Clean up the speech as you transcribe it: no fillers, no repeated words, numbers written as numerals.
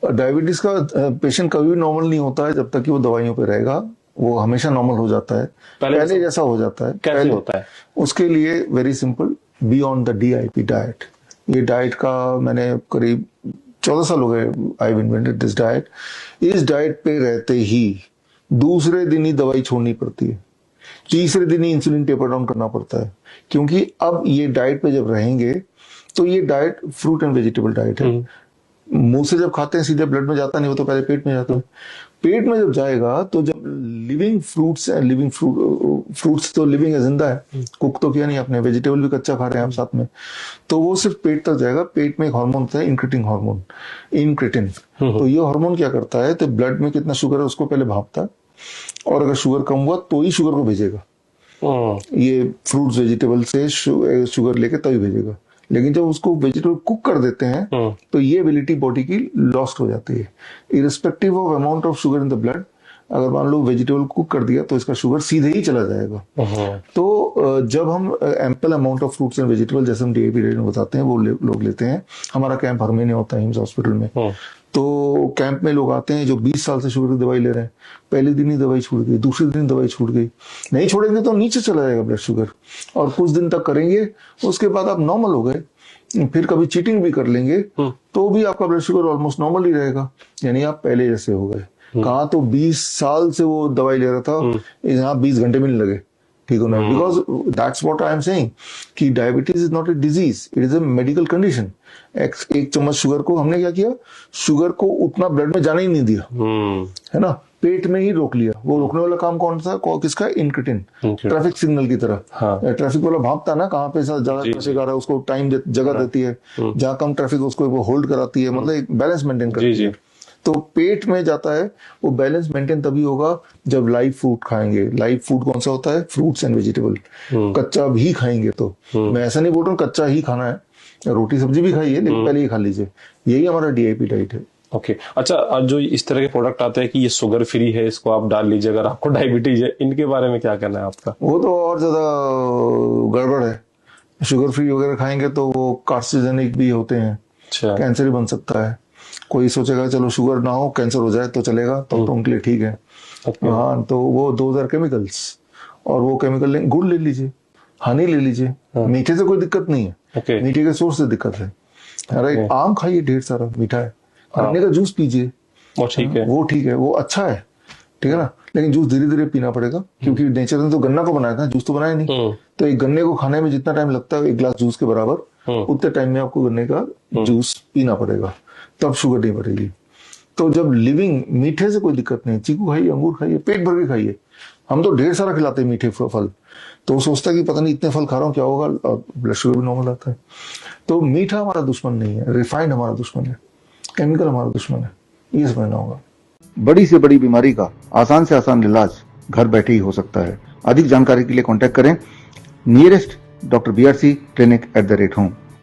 Diabetes का patient कभी भी नॉर्मल नहीं होता है जब तक कि वो दवाइयों पे रहेगा। वो हमेशा नॉर्मल हो जाता है, पहले जैसा हो जाता है। कैसे होता है? उसके लिए very simple, be on the DIP diet. ये डाइट का मैंने करीब 14 साल हो गए, आई इन्वेंटेड दिस डाइट। इस डाइट पे रहते ही दूसरे दिन ही दवाई छोड़नी पड़ती है, तीसरे दिन ही इंसुलिन टेपर डाउन करना पड़ता है, क्योंकि अब ये डाइट पे जब रहेंगे तो ये diet fruit and vegetable diet है। मुंह से जब खाते हैं सीधे ब्लड में जाता नहीं, वो तो पहले पेट में जाता है। पेट में जब जाएगा तो जब लिविंग फ्रूट्स फ्रूट्स तो लिविंग है, जिंदा है, कुक तो किया नहीं आपने, वेजिटेबल भी कच्चा खा रहे हैं आप साथ में, तो वो सिर्फ पेट तक जाएगा। पेट में एक हार्मोन होता है इंक्रेटिन हार्मोन, इनक्रेटिन। तो ये हार्मोन क्या करता है, तो ब्लड में कितना शुगर है उसको पहले भापता है, और अगर शुगर कम हुआ तो ही शुगर को भेजेगा। ये फ्रूट्स वेजिटेबल से शुगर लेके तभी भेजेगा। लेकिन जब उसको वेजिटेबल कुक कर देते हैं तो ये एबिलिटी बॉडी की लॉस्ट हो जाती है, irrespective of amount of sugar in the blood. अगर मान लो वेजिटेबल कुक कर दिया तो इसका शुगर सीधे ही चला जाएगा। तो जब हम ample amount of fruits and vegetable, जैसे हम DIP डाइट में बताते हैं, वो लोग लेते हैं। हमारा कैंप हर महीने होता है हिम्स हॉस्पिटल में। तो कैंप में लोग आते हैं जो 20 साल से शुगर की दवाई ले रहे हैं, पहले दिन ही दवाई छूट गई, दूसरे दिन दवाई छूट गई, नहीं छोड़ेंगे तो नीचे चला जाएगा ब्लड शुगर, और कुछ दिन तक करेंगे, उसके बाद आप नॉर्मल हो गए, फिर कभी चीटिंग भी कर लेंगे तो भी आपका ब्लड शुगर ऑलमोस्ट नॉर्मल ही रहेगा, यानी आप पहले जैसे हो गए। कहाँ तो 20 साल से वो दवाई ले रहा था, यहाँ 20 घंटे में नहीं लगे ठीक होना। Because that's what I am saying कि diabetes is not a disease, it is a medical condition. एक चम्मच शुगर को हमने क्या किया, शुगर को उतना ब्लड में जाने ही नहीं दिया, है ना, पेट में ही रोक लिया। वो रोकने वाला काम कौन सा, किसका, इनक्रेटिन, ट्रैफिक सिग्नल की तरह। ट्रैफिक वाला भापता है ना, कहाँ पे ज्यादा ट्रैफिक आ रहा है उसको टाइम जगह देती है, जहाँ कम ट्रैफिक उसको वो होल्ड कराती है, मतलब एक बैलेंस मेंटेन करती है। तो पेट में जाता है, वो बैलेंस मेंटेन तभी होगा जब लाइव फूड खाएंगे। लाइव फूड कौन सा होता है, फ्रूट्स एंड वेजिटेबल। कच्चा भी खाएंगे तो मैं ऐसा नहीं बोल रहा हूँ कच्चा ही खाना है, रोटी सब्जी भी खाइए, लेकिन पहले ही खा लीजिए। यही हमारा DIP डाइट है। ओके अच्छा, जो इस तरह के प्रोडक्ट आते हैं कि ये शुगर फ्री है, इसको आप डाल लीजिए अगर आपको डायबिटीज है, इनके बारे में क्या कहना है आपका? वो तो और ज्यादा गड़बड़ है। शुगर फ्री वगैरह खाएंगे तो वो कार्सिनोजेनिक भी होते हैं, कैंसर ही बन सकता है। कोई सोचेगा चलो शुगर ना हो, कैंसर हो जाए तो चलेगा, तो उनके लिए ठीक है। हाँ, तो वो 2000 केमिकल्स, और वो केमिकल गुड़ ले लीजिए, हनी ले लीजिए, मीठे से कोई दिक्कत नहीं है, मीठे के सोर्स से दिक्कत है। राइट, आम खाइए, ढेर सारा मीठा है, गन्ने का जूस पीजिए, वो ठीक है, वो अच्छा है, ठीक है ना। लेकिन जूस धीरे धीरे पीना पड़ेगा, क्योंकि नेचर ने तो गन्ना को बनाया था, जूस तो बनाया नहीं। तो एक गन्ने को खाने में जितना टाइम लगता है एक गिलास जूस के बराबर, उतने टाइम में आपको गन्ने का जूस पीना पड़ेगा, तब शुगर नहीं बढ़ेगी। तो जब लिविंग, मीठे से कोई दिक्कत नहीं, चीकू खाइए, अंगूर खाइए, पेट भर के खाइए। हम तो ढेर सारा खिलाते हैं मीठे फल, तो वो सोचता है कि पता नहीं इतने फल खा रहा हूँ क्या होगा, और ब्लड शुगर भी नॉर्मल आता है। तो मीठा हमारा दुश्मन नहीं है, रिफाइंड हमारा दुश्मन है, केमिकल हमारा दुश्मन है, ये समझना होगा। बड़ी से बड़ी बीमारी का आसान से आसान इलाज घर बैठे ही हो सकता है। अधिक जानकारी के लिए कॉन्टैक्ट करें nearest Dr. BRC Clinic @ home।